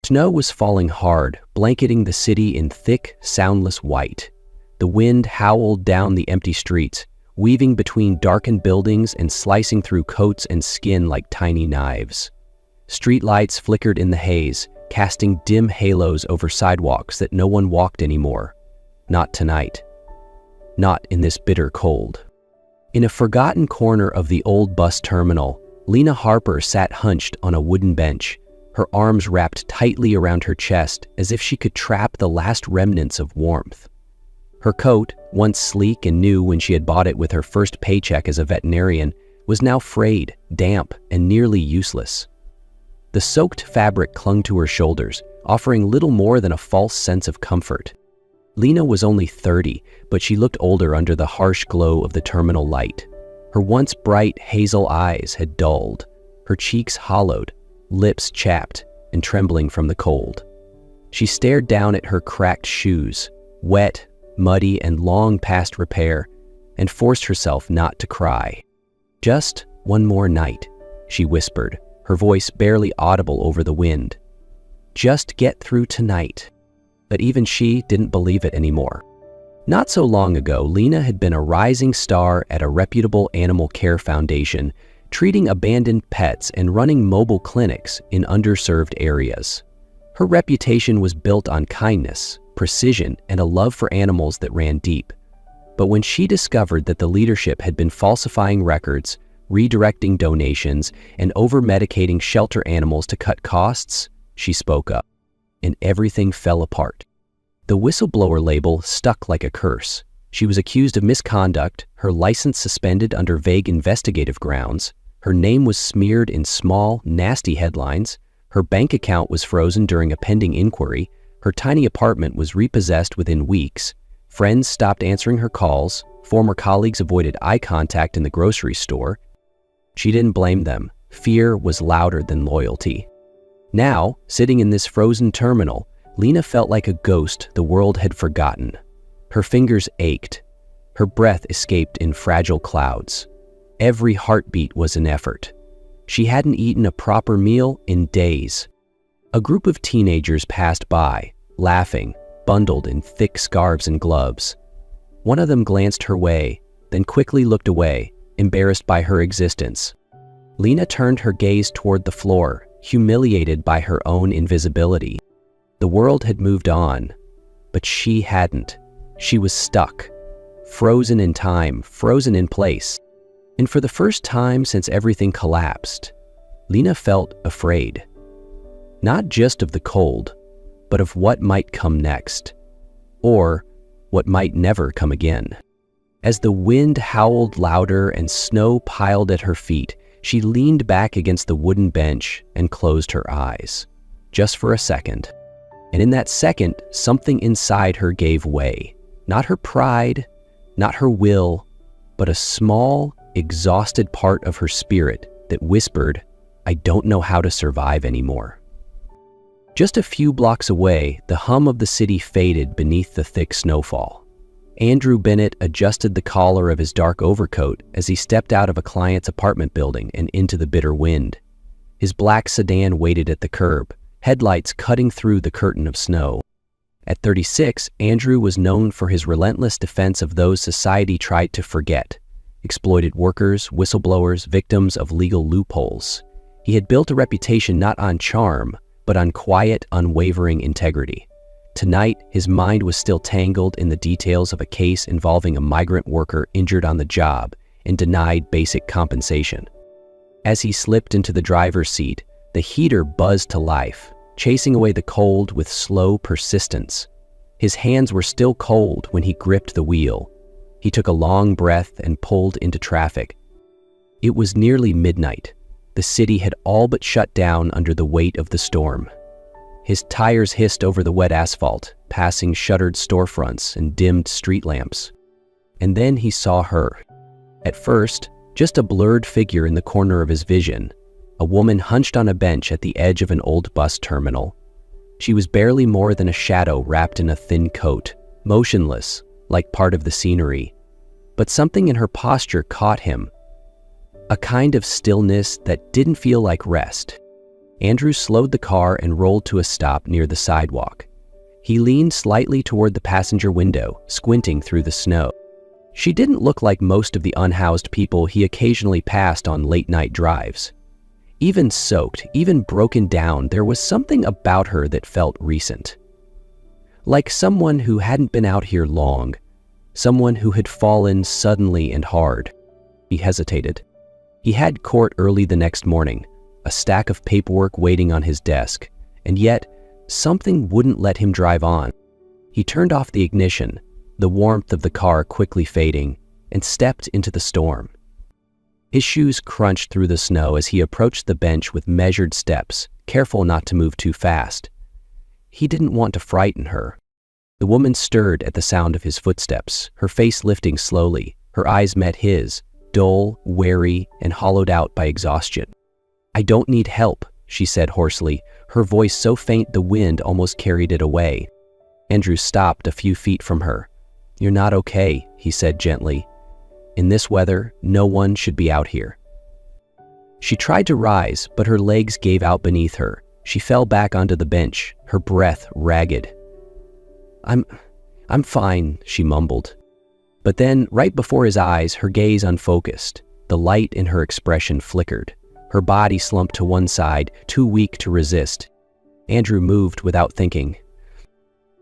Snow was falling hard, blanketing the city in thick, soundless white. The wind howled down the empty streets, weaving between darkened buildings and slicing through coats and skin like tiny knives. Streetlights flickered in the haze, casting dim halos over sidewalks that no one walked anymore. Not tonight. Not in this bitter cold. In a forgotten corner of the old bus terminal, Lena Harper sat hunched on a wooden bench, her arms wrapped tightly around her chest as if she could trap the last remnants of warmth. Her coat, once sleek and new when she had bought it with her first paycheck as a veterinarian, was now frayed, damp, and nearly useless. The soaked fabric clung to her shoulders, offering little more than a false sense of comfort. Lena was only 30, but she looked older under the harsh glow of the terminal light. Her once bright hazel eyes had dulled, her cheeks hollowed, lips chapped and trembling from the cold. She stared down at her cracked shoes, wet, muddy, and long past repair, and forced herself not to cry. "Just one more night," she whispered, her voice barely audible over the wind. "Just get through tonight." But even she didn't believe it anymore. Not so long ago, Lena had been a rising star at a reputable animal care foundation, treating abandoned pets and running mobile clinics in underserved areas. Her reputation was built on kindness, precision, and a love for animals that ran deep. But when she discovered that the leadership had been falsifying records, redirecting donations, and over-medicating shelter animals to cut costs, she spoke up, and everything fell apart. The whistleblower label stuck like a curse. She was accused of misconduct, her license suspended under vague investigative grounds, her name was smeared in small, nasty headlines, her bank account was frozen during a pending inquiry, her tiny apartment was repossessed within weeks, friends stopped answering her calls, former colleagues avoided eye contact in the grocery store. She didn't blame them. Fear was louder than loyalty. Now, sitting in this frozen terminal, Lena felt like a ghost the world had forgotten. Her fingers ached. Her breath escaped in fragile clouds. Every heartbeat was an effort. She hadn't eaten a proper meal in days. A group of teenagers passed by, laughing, bundled in thick scarves and gloves. One of them glanced her way, then quickly looked away, embarrassed by her existence. Lena turned her gaze toward the floor, humiliated by her own invisibility. The world had moved on, but she hadn't. She was stuck, frozen in time, frozen in place. And for the first time since everything collapsed, Lena felt afraid. Not just of the cold, but of what might come next, or what might never come again. As the wind howled louder and snow piled at her feet, she leaned back against the wooden bench and closed her eyes, just for a second. And in that second, something inside her gave way. Not her pride, not her will, but a small, exhausted part of her spirit that whispered, "I don't know how to survive anymore." Just a few blocks away, the hum of the city faded beneath the thick snowfall. Andrew Bennett adjusted the collar of his dark overcoat as he stepped out of a client's apartment building and into the bitter wind. His black sedan waited at the curb, headlights cutting through the curtain of snow. At 36, Andrew was known for his relentless defense of those society tried to forget: exploited workers, whistleblowers, victims of legal loopholes. He had built a reputation not on charm, but on quiet, unwavering integrity. Tonight, his mind was still tangled in the details of a case involving a migrant worker injured on the job and denied basic compensation. As he slipped into the driver's seat, the heater buzzed to life, chasing away the cold with slow persistence. His hands were still cold when he gripped the wheel. He took a long breath and pulled into traffic. It was nearly midnight. The city had all but shut down under the weight of the storm. His tires hissed over the wet asphalt, passing shuttered storefronts and dimmed street lamps. And then he saw her. At first, just a blurred figure in the corner of his vision, a woman hunched on a bench at the edge of an old bus terminal. She was barely more than a shadow wrapped in a thin coat, motionless, like part of the scenery. But something in her posture caught him, a kind of stillness that didn't feel like rest. Andrew slowed the car and rolled to a stop near the sidewalk. He leaned slightly toward the passenger window, squinting through the snow. She didn't look like most of the unhoused people he occasionally passed on late-night drives. Even soaked, even broken down, there was something about her that felt recent. Like someone who hadn't been out here long, someone who had fallen suddenly and hard. He hesitated. He had court early the next morning, a stack of paperwork waiting on his desk, and yet something wouldn't let him drive on. He turned off the ignition, the warmth of the car quickly fading, and stepped into the storm. His shoes crunched through the snow as he approached the bench with measured steps, careful not to move too fast. He didn't want to frighten her. The woman stirred at the sound of his footsteps, her face lifting slowly. Her eyes met his, dull, wary, and hollowed out by exhaustion. "I don't need help," she said hoarsely, her voice so faint the wind almost carried it away. Andrew stopped a few feet from her. "You're not okay," he said gently. "In this weather, no one should be out here." She tried to rise, but her legs gave out beneath her. She fell back onto the bench, her breath ragged. I'm fine," she mumbled. But then, right before his eyes, her gaze unfocused. The light in her expression flickered. Her body slumped to one side, too weak to resist. Andrew moved without thinking.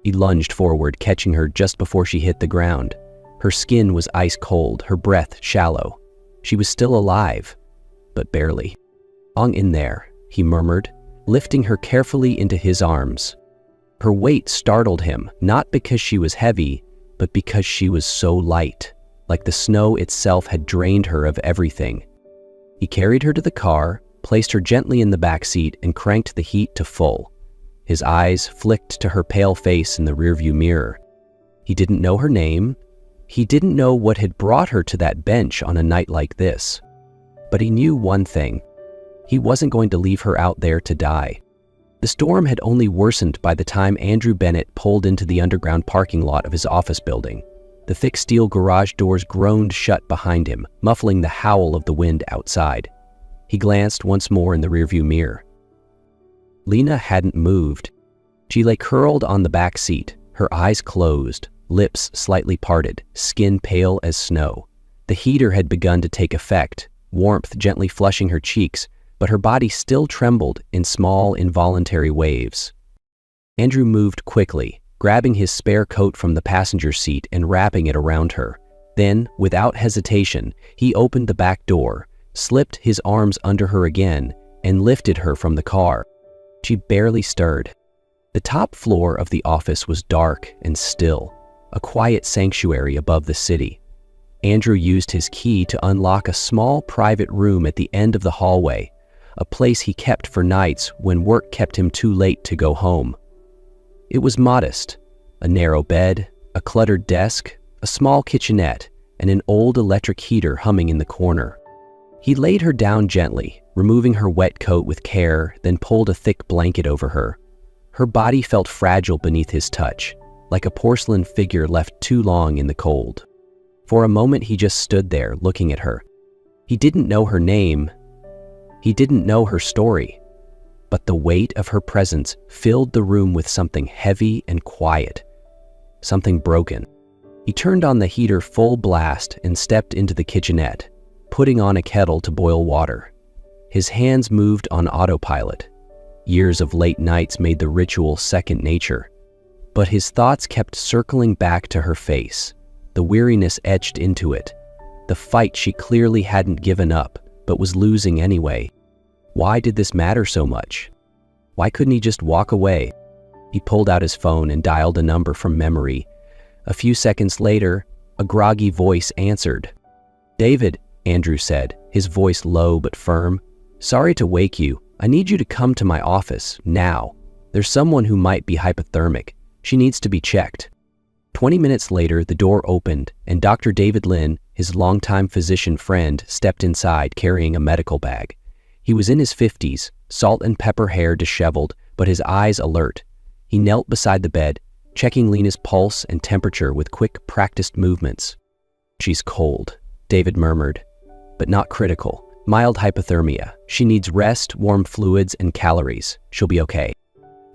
He lunged forward, catching her just before she hit the ground. Her skin was ice cold, her breath shallow. She was still alive, but barely. "Hang in there," he murmured, lifting her carefully into his arms. Her weight startled him, not because she was heavy, but because she was so light, like the snow itself had drained her of everything. He carried her to the car, placed her gently in the back seat, and cranked the heat to full. His eyes flicked to her pale face in the rearview mirror. He didn't know her name. He didn't know what had brought her to that bench on a night like this. But he knew one thing. He wasn't going to leave her out there to die. The storm had only worsened by the time Andrew Bennett pulled into the underground parking lot of his office building. The thick steel garage doors groaned shut behind him, muffling the howl of the wind outside. He glanced once more in the rearview mirror. Lena hadn't moved. She lay curled on the back seat, her eyes closed, lips slightly parted, skin pale as snow. The heater had begun to take effect, warmth gently flushing her cheeks, but her body still trembled in small, involuntary waves. Andrew moved quickly, grabbing his spare coat from the passenger seat and wrapping it around her. Then, without hesitation, he opened the back door, slipped his arms under her again, and lifted her from the car. She barely stirred. The top floor of the office was dark and still, a quiet sanctuary above the city. Andrew used his key to unlock a small private room at the end of the hallway, a place he kept for nights when work kept him too late to go home. It was modest, a narrow bed, a cluttered desk, a small kitchenette, and an old electric heater humming in the corner. He laid her down gently, removing her wet coat with care, then pulled a thick blanket over her. Her body felt fragile beneath his touch, like a porcelain figure left too long in the cold. For a moment he just stood there, looking at her. He didn't know her name. He didn't know her story. But the weight of her presence filled the room with something heavy and quiet, something broken. He turned on the heater full blast and stepped into the kitchenette, putting on a kettle to boil water. His hands moved on autopilot. Years of late nights made the ritual second nature. But his thoughts kept circling back to her face, the weariness etched into it, the fight she clearly hadn't given up, but was losing anyway. Why did this matter so much? Why couldn't he just walk away? He pulled out his phone and dialed a number from memory. A few seconds later, a groggy voice answered. "David," Andrew said, his voice low but firm. "Sorry to wake you. I need you to come to my office, now. There's someone who might be hypothermic. She needs to be checked." 20 minutes later, the door opened, and Dr. David Lynn, his longtime physician friend, stepped inside carrying a medical bag. He was in his 50s, salt and pepper hair disheveled, but his eyes alert. He knelt beside the bed, checking Lena's pulse and temperature with quick, practiced movements. "She's cold," David murmured, "but not critical. Mild hypothermia. She needs rest, warm fluids, and calories. She'll be okay.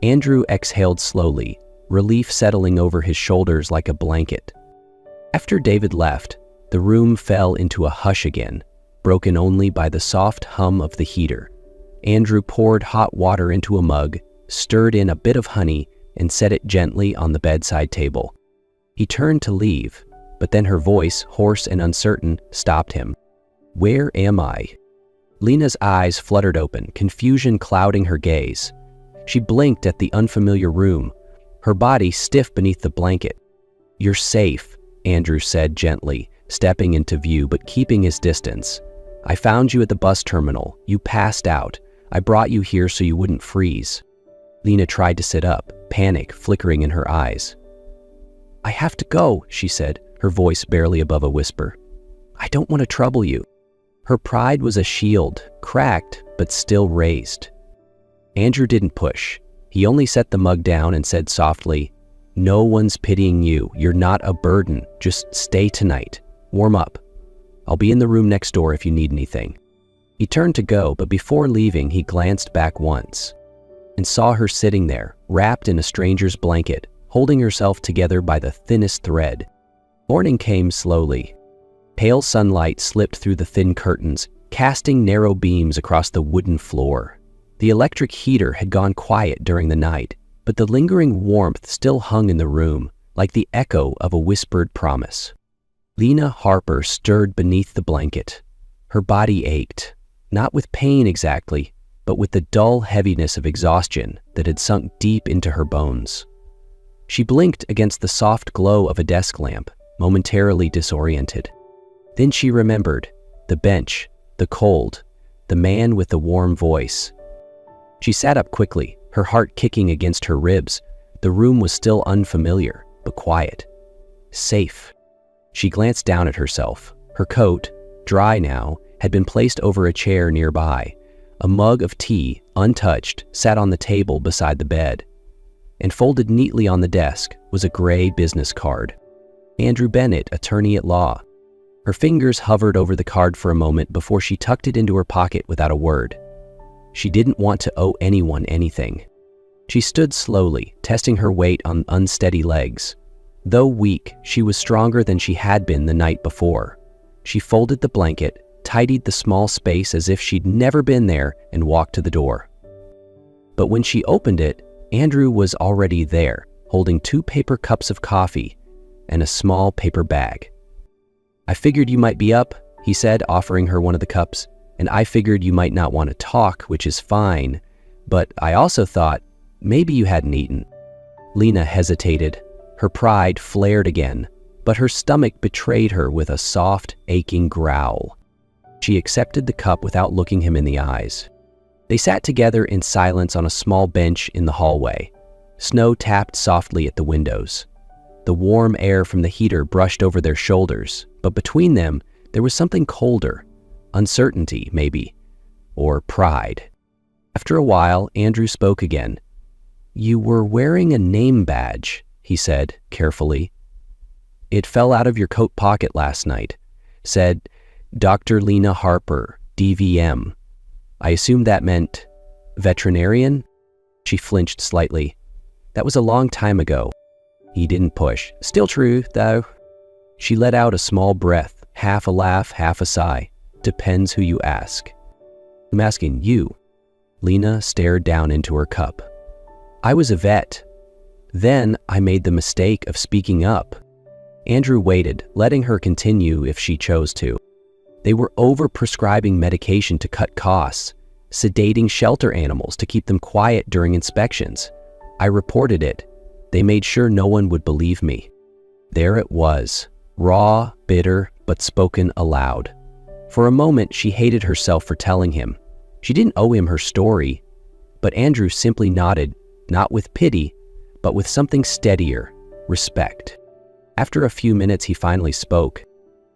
Andrew exhaled slowly, relief settling over his shoulders like a blanket. After David left, the room fell into a hush again, broken only by the soft hum of the heater. Andrew poured hot water into a mug, stirred in a bit of honey, and set it gently on the bedside table. He turned to leave, but then her voice, hoarse and uncertain, stopped him. "Where am I?" Lena's eyes fluttered open, confusion clouding her gaze. She blinked at the unfamiliar room, her body stiff beneath the blanket. "You're safe," Andrew said gently, stepping into view but keeping his distance. "I found you at the bus terminal. You passed out. I brought you here so you wouldn't freeze." Lena tried to sit up, panic flickering in her eyes. "I have to go," she said, her voice barely above a whisper. "I don't want to trouble you." Her pride was a shield, cracked but still raised. Andrew didn't push. He only set the mug down and said softly, "No one's pitying you. You're not a burden. Just stay tonight. Warm up. I'll be in the room next door if you need anything." He turned to go, but before leaving, he glanced back once and saw her sitting there, wrapped in a stranger's blanket, holding herself together by the thinnest thread. Morning came slowly. Pale sunlight slipped through the thin curtains, casting narrow beams across the wooden floor. The electric heater had gone quiet during the night, but the lingering warmth still hung in the room, like the echo of a whispered promise. Lena Harper stirred beneath the blanket. Her body ached, not with pain exactly, but with the dull heaviness of exhaustion that had sunk deep into her bones. She blinked against the soft glow of a desk lamp, momentarily disoriented. Then she remembered the bench, the cold, the man with the warm voice. She sat up quickly, her heart kicking against her ribs. The room was still unfamiliar, but quiet. Safe. She glanced down at herself. Her coat, dry now, had been placed over a chair nearby. A mug of tea, untouched, sat on the table beside the bed. And folded neatly on the desk was a gray business card. Andrew Bennett, attorney at law. Her fingers hovered over the card for a moment before she tucked it into her pocket without a word. She didn't want to owe anyone anything. She stood slowly, testing her weight on unsteady legs. Though weak, she was stronger than she had been the night before. She folded the blanket, tidied the small space as if she'd never been there, and walked to the door. But when she opened it, Andrew was already there, holding 2 paper cups of coffee and a small paper bag. "I figured you might be up," he said, offering her one of the cups. "And I figured you might not want to talk, which is fine. But I also thought maybe you hadn't eaten." Lena hesitated. Her pride flared again, but her stomach betrayed her with a soft, aching growl. She accepted the cup without looking him in the eyes. They sat together in silence on a small bench in the hallway. Snow tapped softly at the windows. The warm air from the heater brushed over their shoulders, but between them, there was something colder. Uncertainty, maybe, or pride. After a while, Andrew spoke again. "You were wearing a name badge," he said, carefully. "It fell out of your coat pocket last night. Said, Dr. Lena Harper, DVM. I assumed that meant veterinarian?" She flinched slightly. "That was a long time ago." He didn't push. "Still true, though." She let out a small breath, half a laugh, half a sigh. "Depends who you ask." "I'm asking you." Lena stared down into her cup. "I was a vet. Then I made the mistake of speaking up." Andrew waited, letting her continue if she chose to. They were over-prescribing medication to cut costs, sedating shelter animals to keep them quiet during inspections. I reported it. They made sure no one would believe me. There it was, raw, bitter, but spoken aloud. For a moment, she hated herself for telling him. She didn't owe him her story, but Andrew simply nodded, not with pity, but with something steadier, respect. After a few minutes, he finally spoke.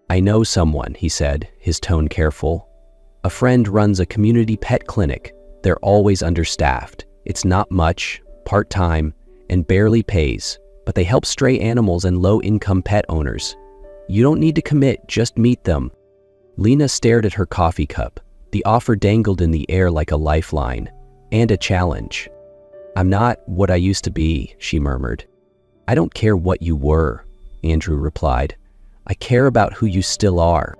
"I know someone," he said, his tone careful. "A friend runs a community pet clinic. They're always understaffed. It's not much, part-time, and barely pays, but they help stray animals and low-income pet owners. You don't need to commit, just meet them." Lena stared at her coffee cup. The offer dangled in the air like a lifeline, and a challenge. "I'm not what I used to be," she murmured. "I don't care what you were," Andrew replied. "I care about who you still are."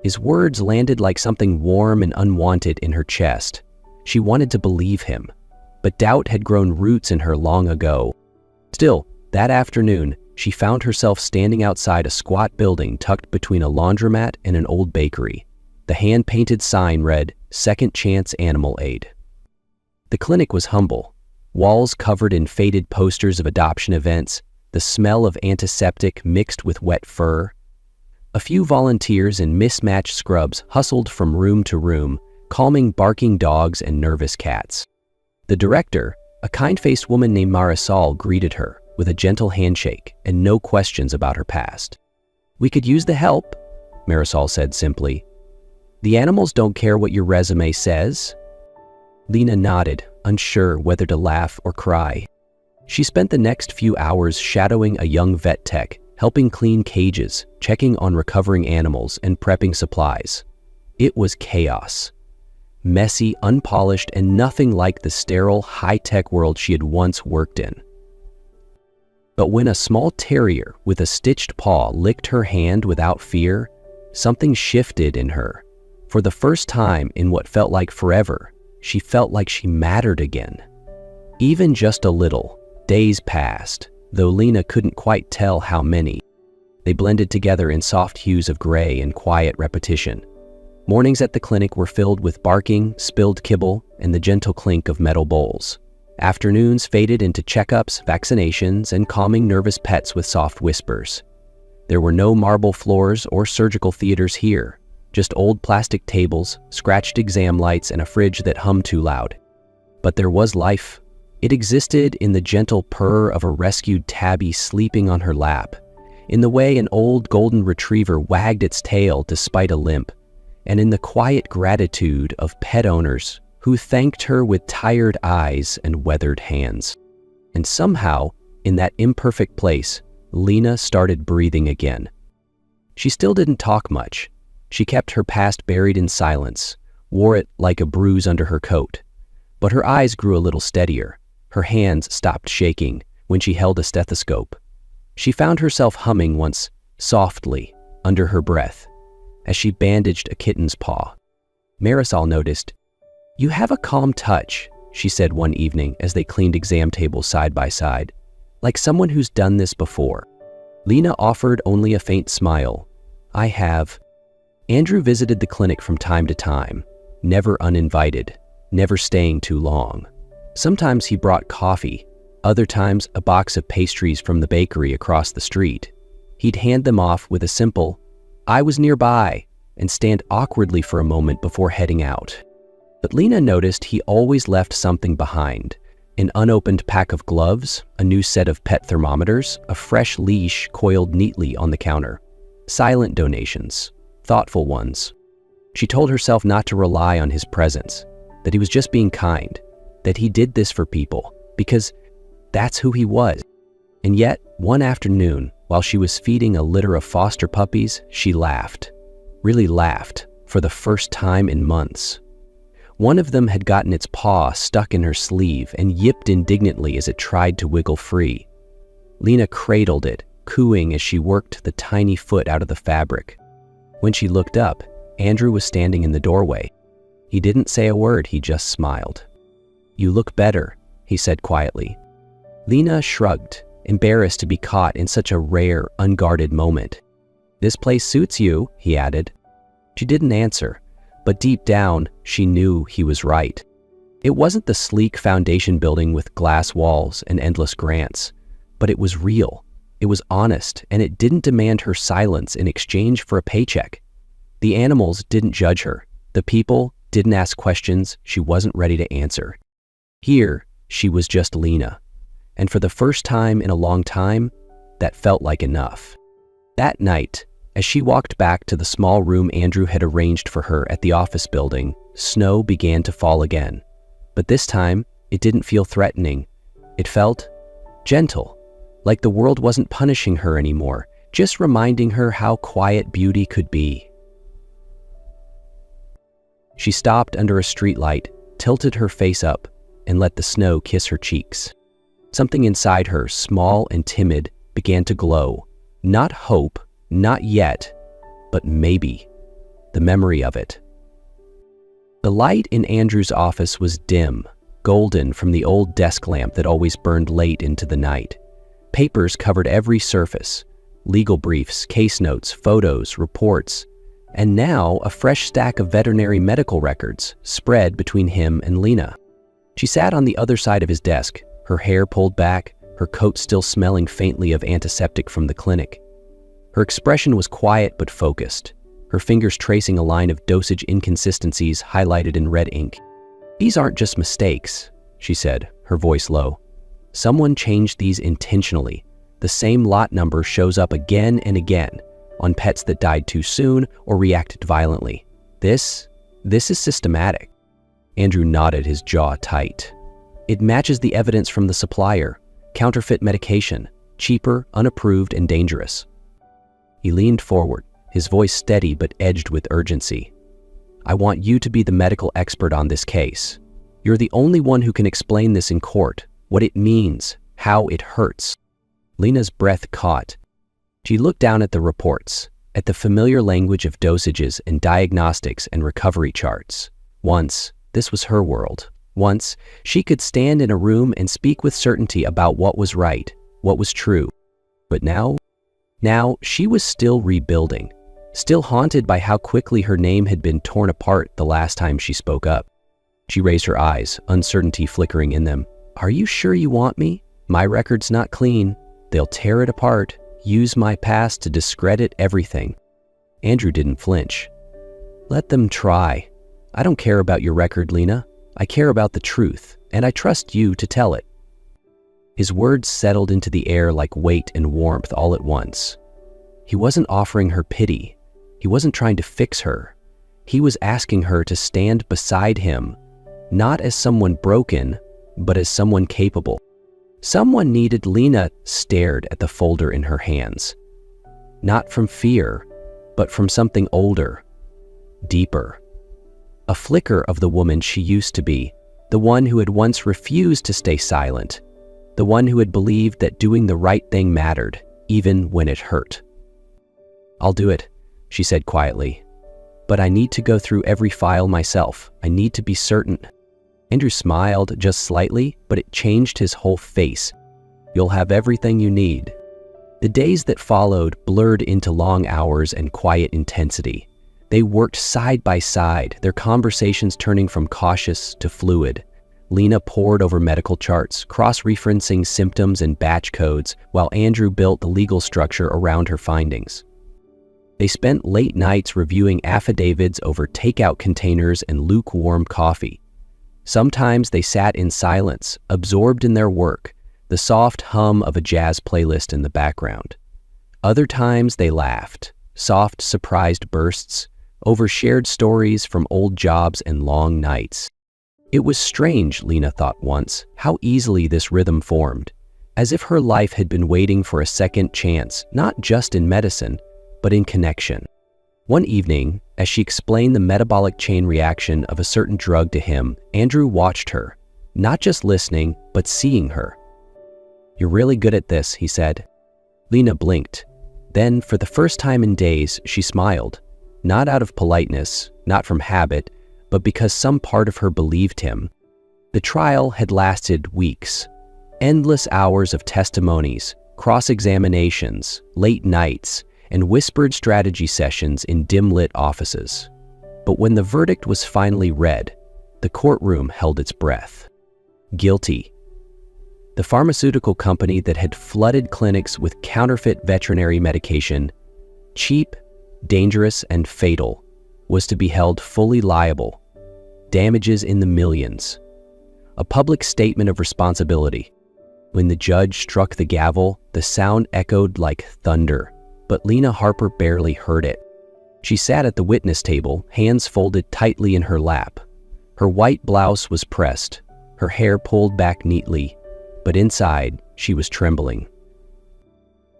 His words landed like something warm and unwanted in her chest. She wanted to believe him, but doubt had grown roots in her long ago. Still, that afternoon, she found herself standing outside a squat building tucked between a laundromat and an old bakery. The hand-painted sign read, "Second Chance Animal Aid." The clinic was humble. Walls covered in faded posters of adoption events, the smell of antiseptic mixed with wet fur. A few volunteers in mismatched scrubs hustled from room to room, calming barking dogs and nervous cats. The director, a kind-faced woman named Marisol, greeted her with a gentle handshake and no questions about her past. "We could use the help," Marisol said simply. "The animals don't care what your resume says." Lena nodded, unsure whether to laugh or cry. She spent the next few hours shadowing a young vet tech, helping clean cages, checking on recovering animals, and prepping supplies. It was chaos. Messy, unpolished, and nothing like the sterile, high-tech world she had once worked in. But when a small terrier with a stitched paw licked her hand without fear, something shifted in her. For the first time in what felt like forever, she felt like she mattered again. Even just a little. Days passed, though Lena couldn't quite tell how many. They blended together in soft hues of gray and quiet repetition. Mornings at the clinic were filled with barking, spilled kibble, and the gentle clink of metal bowls. Afternoons faded into checkups, vaccinations, and calming nervous pets with soft whispers. There were no marble floors or surgical theaters here, just old plastic tables, scratched exam lights, and a fridge that hummed too loud. But there was life. It existed in the gentle purr of a rescued tabby sleeping on her lap, in the way an old golden retriever wagged its tail despite a limp, and in the quiet gratitude of pet owners who thanked her with tired eyes and weathered hands. And somehow, in that imperfect place, Lena started breathing again. She still didn't talk much. She kept her past buried in silence, wore it like a bruise under her coat. But her eyes grew a little steadier. Her hands stopped shaking when she held a stethoscope. She found herself humming once, softly, under her breath, as she bandaged a kitten's paw. Marisol noticed. "You have a calm touch," she said one evening as they cleaned exam tables side by side, "like someone who's done this before." Lena offered only a faint smile. "I have." Andrew visited the clinic from time to time, never uninvited, never staying too long. Sometimes he brought coffee, other times a box of pastries from the bakery across the street. He'd hand them off with a simple, "I was nearby," and stand awkwardly for a moment before heading out. But Lena noticed he always left something behind. An unopened pack of gloves, a new set of pet thermometers, a fresh leash coiled neatly on the counter. Silent donations, thoughtful ones. She told herself not to rely on his presence, that he was just being kind, that he did this for people, because that's who he was. And yet, one afternoon, while she was feeding a litter of foster puppies, she laughed. Really laughed, for the first time in months. One of them had gotten its paw stuck in her sleeve and yipped indignantly as it tried to wiggle free. Lena cradled it, cooing as she worked the tiny foot out of the fabric. When she looked up, Andrew was standing in the doorway. He didn't say a word, he just smiled. "You look better," he said quietly. Lena shrugged, embarrassed to be caught in such a rare, unguarded moment. "This place suits you," he added. She didn't answer, but deep down, she knew he was right. It wasn't the sleek foundation building with glass walls and endless grants, but it was real. It was honest, and it didn't demand her silence in exchange for a paycheck. The animals didn't judge her. The people didn't ask questions she wasn't ready to answer. Here, she was just Lena. And for the first time in a long time, that felt like enough. That night, as she walked back to the small room Andrew had arranged for her at the office building, snow began to fall again. But this time, it didn't feel threatening. It felt gentle, like the world wasn't punishing her anymore, just reminding her how quiet beauty could be. She stopped under a streetlight, tilted her face up, and let the snow kiss her cheeks. Something inside her, small and timid, began to glow. Not hope, not yet, but maybe. The memory of it. The light in Andrew's office was dim, golden from the old desk lamp that always burned late into the night. Papers covered every surface. Legal briefs, case notes, photos, reports, and now a fresh stack of veterinary medical records spread between him and Lena. She sat on the other side of his desk, her hair pulled back, her coat still smelling faintly of antiseptic from the clinic. Her expression was quiet but focused, her fingers tracing a line of dosage inconsistencies highlighted in red ink. "These aren't just mistakes," she said, her voice low. "Someone changed these intentionally. The same lot number shows up again and again, on pets that died too soon or reacted violently. This is systematic." Andrew nodded, his jaw tight. "It matches the evidence from the supplier. Counterfeit medication, cheaper, unapproved, and dangerous." He leaned forward, his voice steady but edged with urgency. "I want you to be the medical expert on this case. You're the only one who can explain this in court, what it means, how it hurts." Lena's breath caught. She looked down at the reports, at the familiar language of dosages and diagnostics and recovery charts. Once, this was her world. Once, she could stand in a room and speak with certainty about what was right, what was true. But now she was still rebuilding, still haunted by how quickly her name had been torn apart the last time she spoke up. She raised her eyes, uncertainty flickering in them. "Are you sure you want me? My record's not clean. They'll tear it apart, use my past to discredit everything." Andrew didn't flinch. "Let them try. I don't care about your record, Lena. I care about the truth, and I trust you to tell it." His words settled into the air like weight and warmth all at once. He wasn't offering her pity. He wasn't trying to fix her. He was asking her to stand beside him, not as someone broken, but as someone capable. Someone needed. Lena stared at the folder in her hands. Not from fear, but from something older, deeper. A flicker of the woman she used to be, the one who had once refused to stay silent, the one who had believed that doing the right thing mattered, even when it hurt. "I'll do it," she said quietly. "But I need to go through every file myself. I need to be certain." Andrew smiled just slightly, but it changed his whole face. "You'll have everything you need." The days that followed blurred into long hours and quiet intensity. They worked side by side, their conversations turning from cautious to fluid. Lena pored over medical charts, cross-referencing symptoms and batch codes, while Andrew built the legal structure around her findings. They spent late nights reviewing affidavits over takeout containers and lukewarm coffee. Sometimes they sat in silence, absorbed in their work, the soft hum of a jazz playlist in the background. Other times they laughed, soft, surprised bursts, over shared stories from old jobs and long nights. It was strange, Lena thought once, how easily this rhythm formed, as if her life had been waiting for a second chance, not just in medicine, but in connection. One evening, as she explained the metabolic chain reaction of a certain drug to him, Andrew watched her, not just listening, but seeing her. "You're really good at this," he said. Lena blinked. Then, for the first time in days, she smiled, not out of politeness, not from habit, but because some part of her believed him. The trial had lasted weeks. Endless hours of testimonies, cross-examinations, late nights, and whispered strategy sessions in dim-lit offices. But when the verdict was finally read, the courtroom held its breath. Guilty. The pharmaceutical company that had flooded clinics with counterfeit veterinary medication, cheap, dangerous, and fatal, was to be held fully liable. Damages in the millions. A public statement of responsibility. When the judge struck the gavel, the sound echoed like thunder, but Lena Harper barely heard it. She sat at the witness table, hands folded tightly in her lap. Her white blouse was pressed, her hair pulled back neatly, but inside, she was trembling.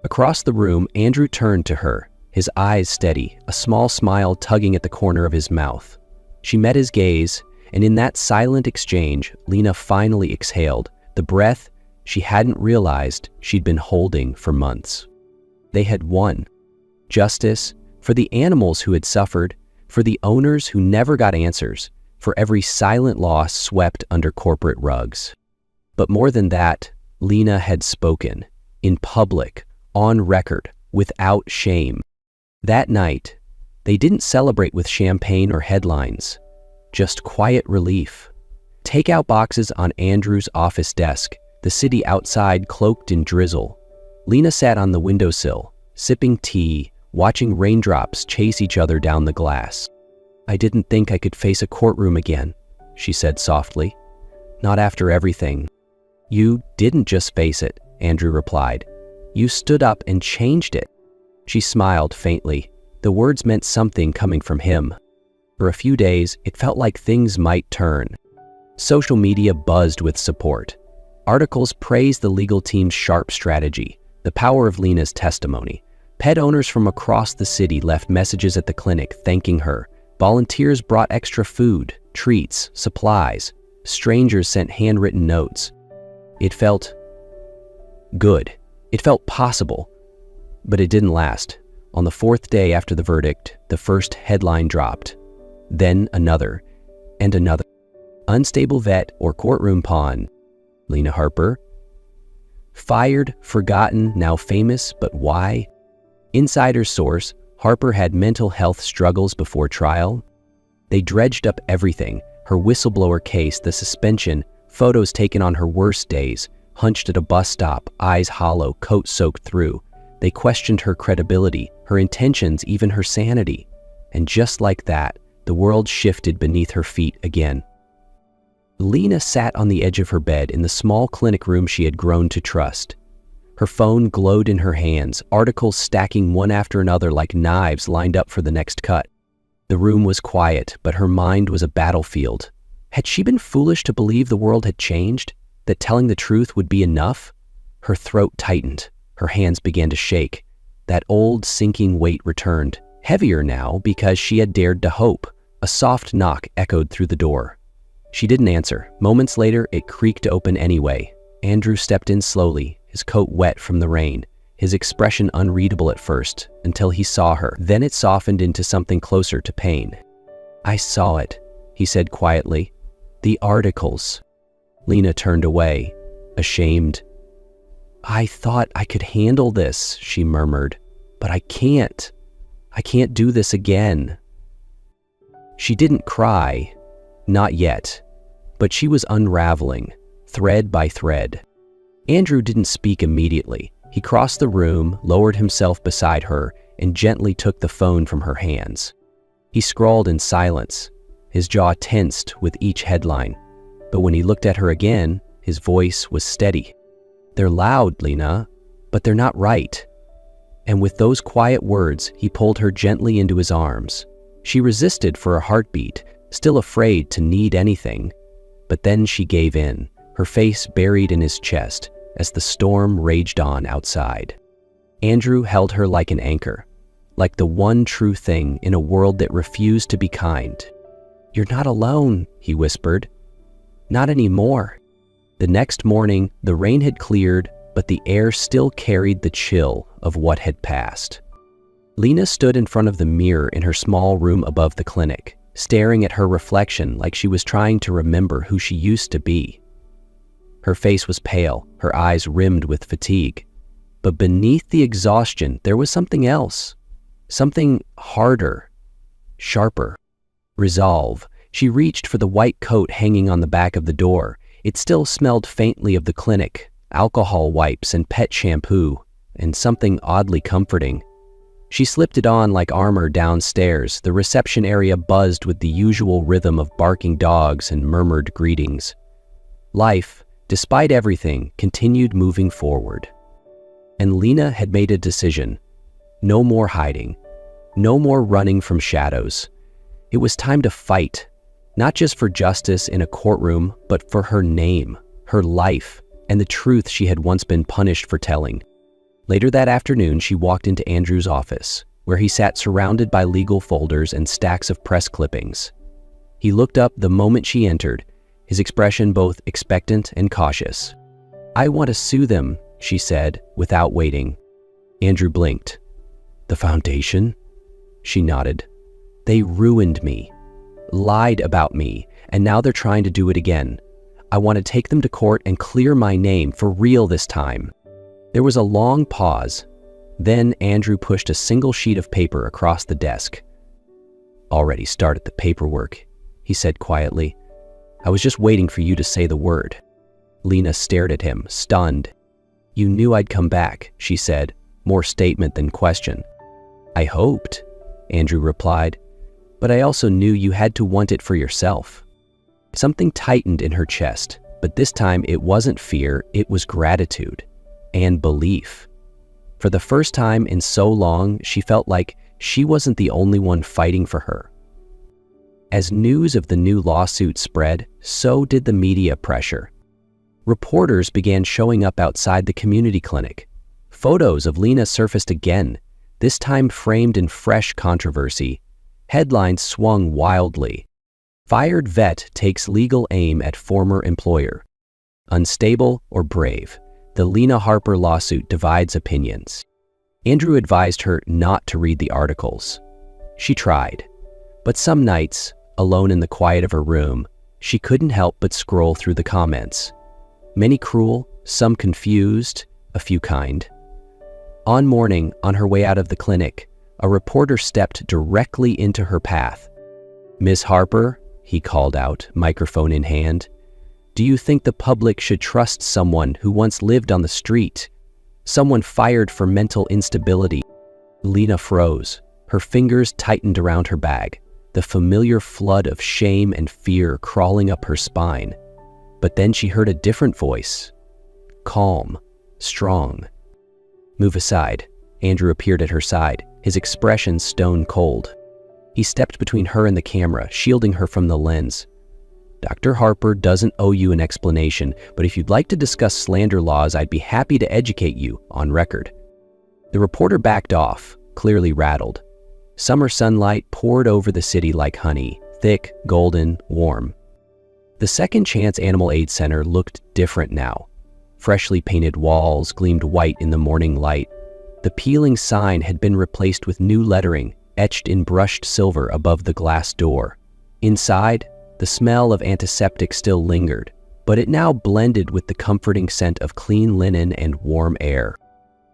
Across the room, Andrew turned to her, his eyes steady, a small smile tugging at the corner of his mouth. She met his gaze, and in that silent exchange, Lena finally exhaled, the breath she hadn't realized she'd been holding for months. They had won. Justice for the animals who had suffered, for the owners who never got answers, for every silent loss swept under corporate rugs. But more than that, Lena had spoken, in public, on record, without shame. That night, they didn't celebrate with champagne or headlines, just quiet relief. Takeout boxes on Andrew's office desk, the city outside cloaked in drizzle. Lena sat on the windowsill, sipping tea, watching raindrops chase each other down the glass. "I didn't think I could face a courtroom again," she said softly. "Not after everything." "You didn't just face it," Andrew replied. "You stood up and changed it." She smiled faintly. The words meant something coming from him. For a few days, it felt like things might turn. Social media buzzed with support. Articles praised the legal team's sharp strategy, the power of Lena's testimony. Pet owners from across the city left messages at the clinic thanking her. Volunteers brought extra food, treats, supplies. Strangers sent handwritten notes. It felt good. It felt possible. But it didn't last. On the fourth day after the verdict, the first headline dropped. Then another, and another. Unstable vet or courtroom pawn. Lena Harper. Fired, forgotten, now famous, but why? Insider source, Harper had mental health struggles before trial. They dredged up everything, her whistleblower case, the suspension, photos taken on her worst days, hunched at a bus stop, eyes hollow, coat soaked through. They questioned her credibility, her intentions, even her sanity. And just like that, the world shifted beneath her feet again. Lena sat on the edge of her bed in the small clinic room she had grown to trust. Her phone glowed in her hands, articles stacking one after another like knives lined up for the next cut. The room was quiet, but her mind was a battlefield. Had she been foolish to believe the world had changed? That telling the truth would be enough? Her throat tightened. Her hands began to shake. That old sinking weight returned, heavier now because she had dared to hope. A soft knock echoed through the door. She didn't answer. Moments later, it creaked open anyway. Andrew stepped in slowly, his coat wet from the rain, his expression unreadable at first, until he saw her. Then it softened into something closer to pain. "I saw it," he said quietly. "The articles." Lena turned away, ashamed. "I thought I could handle this," she murmured, "but I can't. I can't do this again." She didn't cry, not yet, but she was unraveling, thread by thread. Andrew didn't speak immediately. He crossed the room, lowered himself beside her, and gently took the phone from her hands. He scrawled in silence, his jaw tensed with each headline. But when he looked at her again, his voice was steady. "They're loud, Lena, but they're not right." And with those quiet words, he pulled her gently into his arms. She resisted for a heartbeat, still afraid to need anything. But then she gave in, her face buried in his chest, as the storm raged on outside. Andrew held her like an anchor, like the one true thing in a world that refused to be kind. "You're not alone," he whispered. "Not anymore." The next morning, the rain had cleared, but the air still carried the chill of what had passed. Lena stood in front of the mirror in her small room above the clinic, staring at her reflection like she was trying to remember who she used to be. Her face was pale, her eyes rimmed with fatigue. But beneath the exhaustion, there was something else. Something harder, sharper. Resolve. She reached for the white coat hanging on the back of the door. It still smelled faintly of the clinic, alcohol wipes and pet shampoo, and something oddly comforting. She slipped it on like armor downstairs. The reception area buzzed with the usual rhythm of barking dogs and murmured greetings. Life, despite everything, continued moving forward. And Lena had made a decision. No more hiding. No more running from shadows. It was time to fight, not just for justice in a courtroom, but for her name, her life, and the truth she had once been punished for telling. Later that afternoon, she walked into Andrew's office, where he sat surrounded by legal folders and stacks of press clippings. He looked up the moment she entered, his expression both expectant and cautious. "I want to sue them," she said, without waiting. Andrew blinked. "The foundation?" She nodded. "They ruined me, lied about me, and now they're trying to do it again. I want to take them to court and clear my name for real this time." There was a long pause. Then Andrew pushed a single sheet of paper across the desk. "Already started the paperwork," he said quietly. "I was just waiting for you to say the word." Lena stared at him, stunned. "You knew I'd come back," she said, more statement than question. "I hoped," Andrew replied, "but I also knew you had to want it for yourself." Something tightened in her chest, but this time it wasn't fear, it was gratitude and belief. For the first time in so long, she felt like she wasn't the only one fighting for her. As news of the new lawsuit spread, so did the media pressure. Reporters began showing up outside the community clinic. Photos of Lena surfaced again, this time framed in fresh controversy. Headlines swung wildly. "Fired vet takes legal aim at former employer." "Unstable or brave? The Lena Harper lawsuit divides opinions." Andrew advised her not to read the articles. She tried, but some nights, alone in the quiet of her room, she couldn't help but scroll through the comments. Many cruel, some confused, a few kind. On morning, on her way out of the clinic, a reporter stepped directly into her path. "Miss Harper," he called out, microphone in hand, "do you think the public should trust someone who once lived on the street? Someone fired for mental instability?" Lena froze. Her fingers tightened around her bag, the familiar flood of shame and fear crawling up her spine. But then she heard a different voice. Calm, strong. "Move aside." Andrew appeared at her side, his expression stone cold. He stepped between her and the camera, shielding her from the lens. "Dr. Harper doesn't owe you an explanation, but if you'd like to discuss slander laws, I'd be happy to educate you on record." The reporter backed off, clearly rattled. Summer sunlight poured over the city like honey, thick, golden, warm. The Second Chance Animal Aid Center looked different now. Freshly painted walls gleamed white in the morning light. The peeling sign had been replaced with new lettering, etched in brushed silver above the glass door. Inside, the smell of antiseptic still lingered, but it now blended with the comforting scent of clean linen and warm air.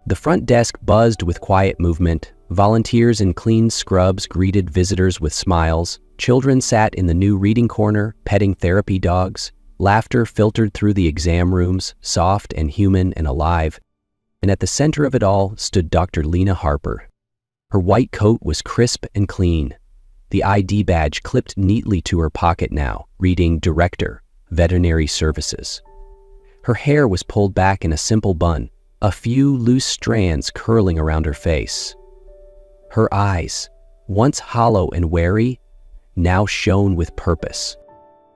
The front desk buzzed with quiet movement. Volunteers in clean scrubs greeted visitors with smiles. Children sat in the new reading corner, petting therapy dogs. Laughter filtered through the exam rooms, soft and human and alive. And at the center of it all stood Dr. Lena Harper. Her white coat was crisp and clean. The ID badge clipped neatly to her pocket now, reading Director, Veterinary Services. Her hair was pulled back in a simple bun, a few loose strands curling around her face. Her eyes, once hollow and wary, now shone with purpose.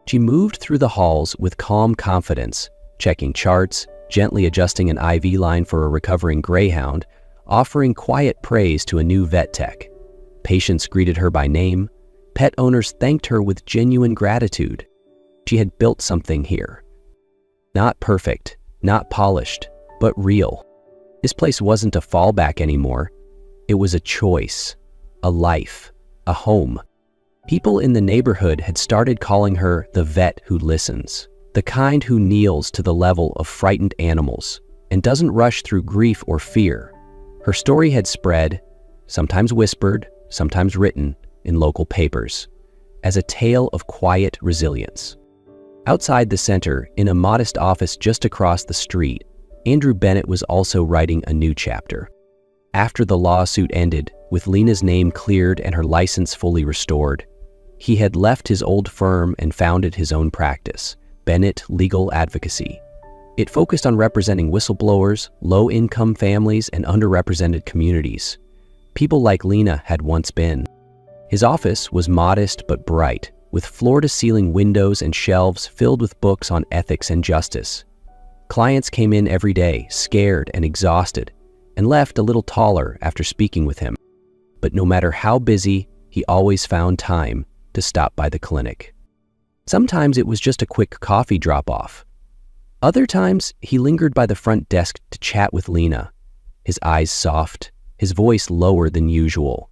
She moved through the halls with calm confidence, checking charts, gently adjusting an IV line for a recovering greyhound, offering quiet praise to a new vet tech. Patients greeted her by name. Pet owners thanked her with genuine gratitude. She had built something here. Not perfect, not polished, but real. This place wasn't a fallback anymore. It was a choice, a life, a home. People in the neighborhood had started calling her the vet who listens, the kind who kneels to the level of frightened animals and doesn't rush through grief or fear. Her story had spread, sometimes whispered, sometimes written, in local papers, as a tale of quiet resilience. Outside the center, in a modest office just across the street, Andrew Bennett was also writing a new chapter. After the lawsuit ended, with Lena's name cleared and her license fully restored, he had left his old firm and founded his own practice, Bennett Legal Advocacy. It focused on representing whistleblowers, low-income families, and underrepresented communities. People like Lena had once been. His office was modest but bright, with floor-to-ceiling windows and shelves filled with books on ethics and justice. Clients came in every day, scared and exhausted, and left a little taller after speaking with him. But no matter how busy, he always found time to stop by the clinic. Sometimes it was just a quick coffee drop-off. Other times, he lingered by the front desk to chat with Lena, his eyes soft, his voice lower than usual.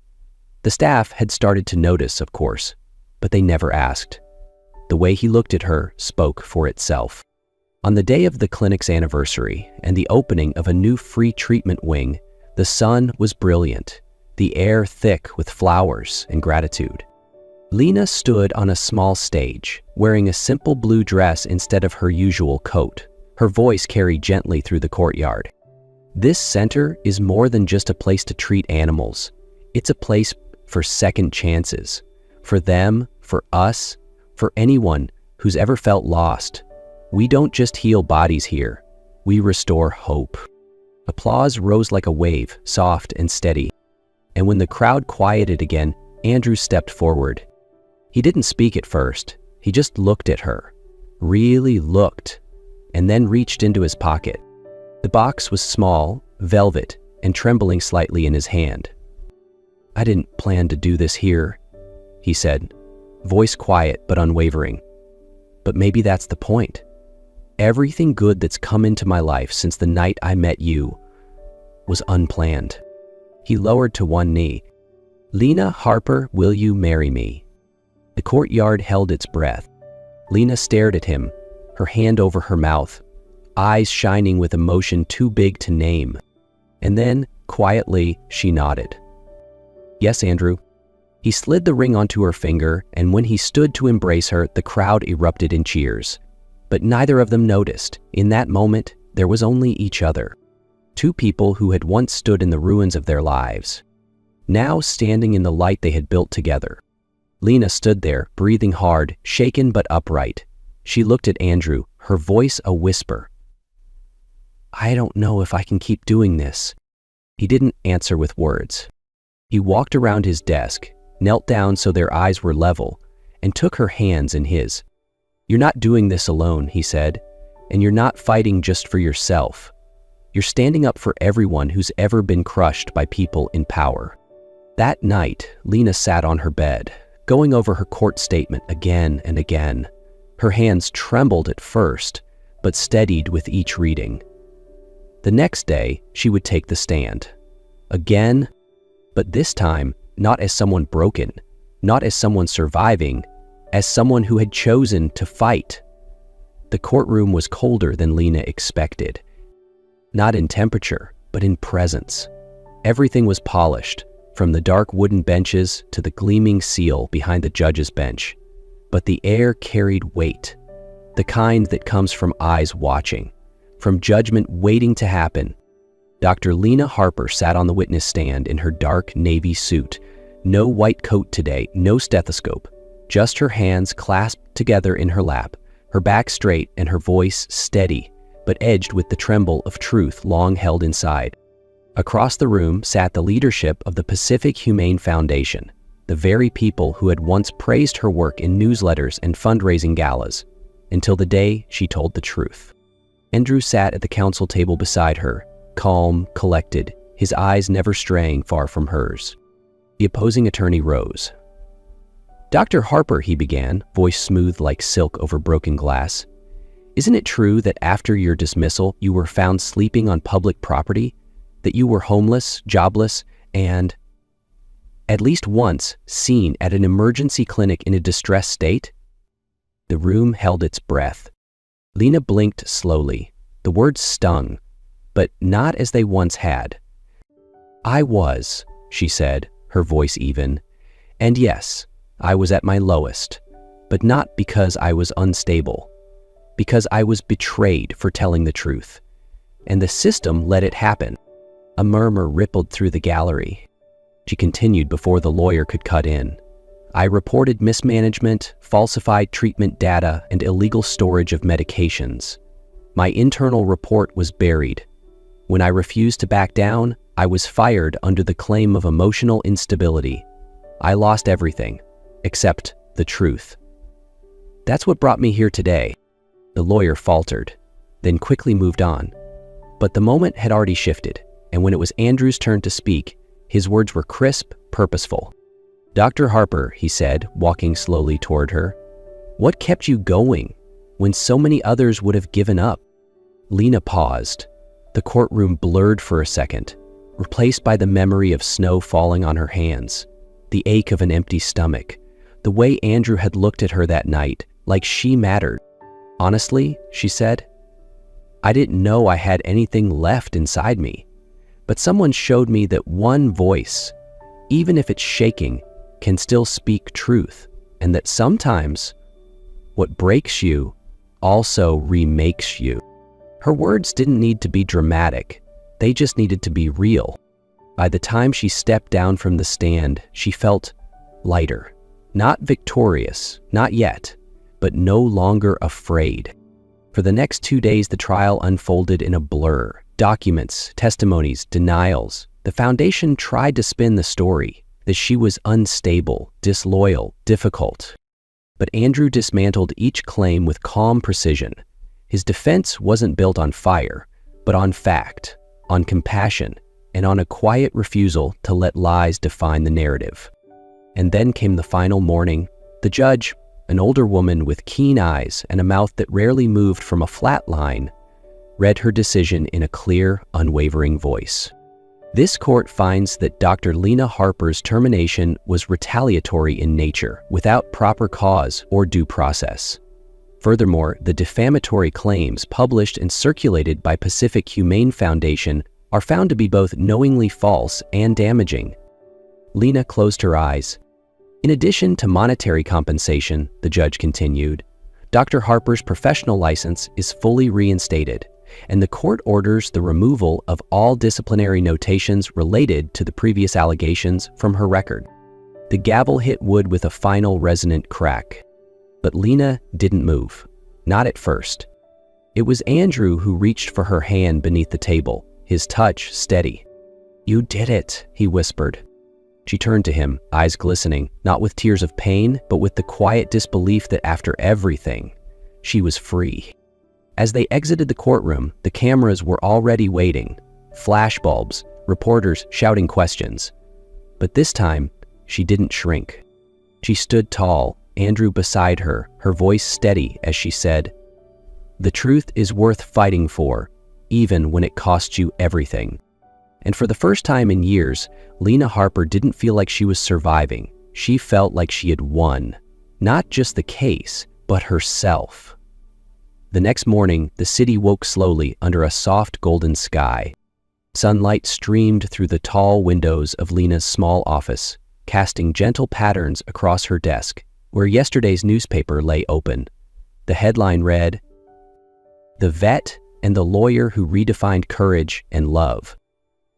The staff had started to notice, of course, but they never asked. The way he looked at her spoke for itself. On the day of the clinic's anniversary and the opening of a new free treatment wing, the sun was brilliant, the air thick with flowers and gratitude. Lena stood on a small stage, wearing a simple blue dress instead of her usual coat. Her voice carried gently through the courtyard. This center is more than just a place to treat animals. It's a place for second chances. For them, for us, for anyone who's ever felt lost. We don't just heal bodies here. We restore hope. Applause rose like a wave, soft and steady. And when the crowd quieted again, Andrew stepped forward. He didn't speak at first. He just looked at her. Really looked. And then reached into his pocket. The box was small, velvet, and trembling slightly in his hand. "I didn't plan to do this here," he said, voice quiet but unwavering. "But maybe that's the point. Everything good that's come into my life since the night I met you was unplanned." He lowered to one knee. "Lena Harper, will you marry me?" The courtyard held its breath. Lena stared at him, her hand over her mouth, eyes shining with emotion too big to name. And then, quietly, she nodded. "Yes, Andrew." He slid the ring onto her finger, and when he stood to embrace her, the crowd erupted in cheers. But neither of them noticed. In that moment, there was only each other. Two people who had once stood in the ruins of their lives, now standing in the light they had built together. Lena stood there, breathing hard, shaken but upright. She looked at Andrew, her voice a whisper. "I don't know if I can keep doing this." He didn't answer with words. He walked around his desk, knelt down so their eyes were level, and took her hands in his. "You're not doing this alone," he said, "and you're not fighting just for yourself. You're standing up for everyone who's ever been crushed by people in power." That night, Lena sat on her bed, going over her court statement again and again. Her hands trembled at first, but steadied with each reading. The next day, she would take the stand. Again, but this time, not as someone broken, not as someone surviving, as someone who had chosen to fight. The courtroom was colder than Lena expected. Not in temperature, but in presence. Everything was polished, from the dark wooden benches to the gleaming seal behind the judge's bench. But the air carried weight, the kind that comes from eyes watching, from judgment waiting to happen. Dr. Lena Harper sat on the witness stand in her dark navy suit. No white coat today, no stethoscope, just her hands clasped together in her lap, her back straight and her voice steady, but edged with the tremble of truth long held inside. Across the room sat the leadership of the Pacific Humane Foundation, the very people who had once praised her work in newsletters and fundraising galas, until the day she told the truth. Andrew sat at the counsel table beside her, calm, collected, his eyes never straying far from hers. The opposing attorney rose. "Dr. Harper," he began, voice smooth like silk over broken glass, "isn't it true that after your dismissal you were found sleeping on public property? That you were homeless, jobless, and, at least once, seen at an emergency clinic in a distressed state?" The room held its breath. Lena blinked slowly. The words stung, but not as they once had. "I was," she said, her voice even. "And yes, I was at my lowest, but not because I was unstable. Because I was betrayed for telling the truth. And the system let it happen." A murmur rippled through the gallery. She continued before the lawyer could cut in. "I reported mismanagement, falsified treatment data, and illegal storage of medications. My internal report was buried. When I refused to back down, I was fired under the claim of emotional instability. I lost everything, except the truth. That's what brought me here today." The lawyer faltered, then quickly moved on. But the moment had already shifted, and when it was Andrew's turn to speak, his words were crisp, purposeful. "Dr. Harper," he said, walking slowly toward her, What kept you going when so many others would have given up? Lena paused. The courtroom blurred for a second, replaced by the memory of snow falling on her hands, the ache of an empty stomach, the way Andrew had looked at her that night, like she mattered. Honestly, she said, I didn't know I had anything left inside me, but someone showed me that one voice, even if it's shaking, can still speak truth, and that sometimes what breaks you also remakes you. Her words didn't need to be dramatic, they just needed to be real. By the time she stepped down from the stand, she felt lighter. Not victorious, not yet, but no longer afraid. For the next 2 days, the trial unfolded in a blur. Documents, testimonies, denials. The foundation tried to spin the story that she was unstable, disloyal, difficult. But Andrew dismantled each claim with calm precision. His defense wasn't built on fire, but on fact, on compassion, and on a quiet refusal to let lies define the narrative. And then came the final morning. The judge, an older woman with keen eyes and a mouth that rarely moved from a flat line, read her decision in a clear, unwavering voice. This court finds that Dr. Lena Harper's termination was retaliatory in nature, without proper cause or due process. Furthermore, the defamatory claims published and circulated by Pacific Humane Foundation are found to be both knowingly false and damaging. Lena closed her eyes. In addition to monetary compensation, the judge continued, Dr. Harper's professional license is fully reinstated, and the court orders the removal of all disciplinary notations related to the previous allegations from her record. The gavel hit wood with a final resonant crack. But Lena didn't move, not at first. It was Andrew who reached for her hand beneath the table, his touch steady. You did it, he whispered. She turned to him, eyes glistening, not with tears of pain, but with the quiet disbelief that after everything, she was free. As they exited the courtroom, the cameras were already waiting, flashbulbs, reporters shouting questions. But this time, she didn't shrink. She stood tall, Andrew beside her, her voice steady as she said, "The truth is worth fighting for, even when it costs you everything." And for the first time in years, Lena Harper didn't feel like she was surviving. She felt like she had won. Not just the case, but herself. The next morning, the city woke slowly under a soft golden sky. Sunlight streamed through the tall windows of Lena's small office, casting gentle patterns across her desk, where yesterday's newspaper lay open. The headline read, "The Vet and the Lawyer Who Redefined Courage and Love."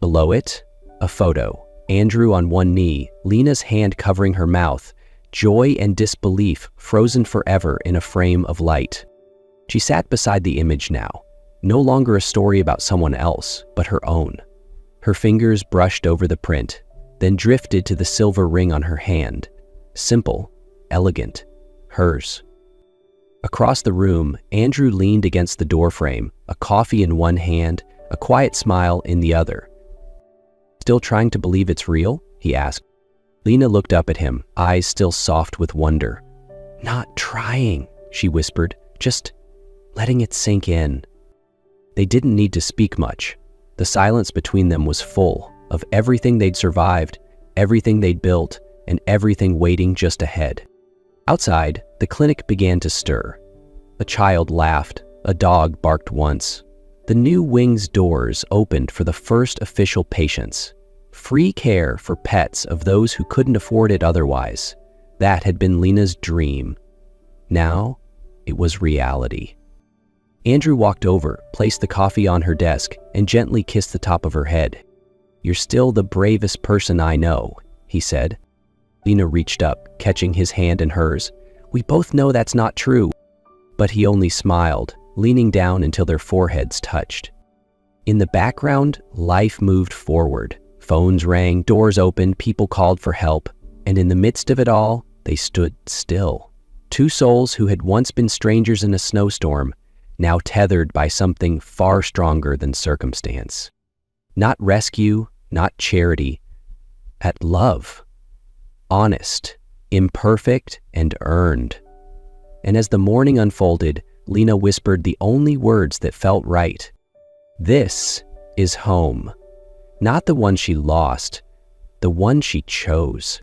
Below it, a photo. Andrew on one knee, Lena's hand covering her mouth, joy and disbelief frozen forever in a frame of light. She sat beside the image now, no longer a story about someone else, but her own. Her fingers brushed over the print, then drifted to the silver ring on her hand. Simple, elegant, hers. Across the room, Andrew leaned against the doorframe, a coffee in one hand, a quiet smile in the other. "Still trying to believe it's real?" he asked. Lena looked up at him, eyes still soft with wonder. "Not trying," she whispered, "just letting it sink in." They didn't need to speak much. The silence between them was full of everything they'd survived, everything they'd built, and everything waiting just ahead. Outside, the clinic began to stir. A child laughed, a dog barked once. The new wing's doors opened for the first official patients. Free care for pets of those who couldn't afford it otherwise. That had been Lena's dream. Now, it was reality. Andrew walked over, placed the coffee on her desk, and gently kissed the top of her head. "You're still the bravest person I know," he said. Lena reached up, catching his hand in hers. "We both know that's not true." But he only smiled, leaning down until their foreheads touched. In the background, life moved forward. Phones rang, doors opened, people called for help, and in the midst of it all, they stood still. Two souls who had once been strangers in a snowstorm, now tethered by something far stronger than circumstance. Not rescue, not charity, at love. Honest, imperfect, and earned. And as the morning unfolded, Lena whispered the only words that felt right. This is home. Not the one she lost, the one she chose.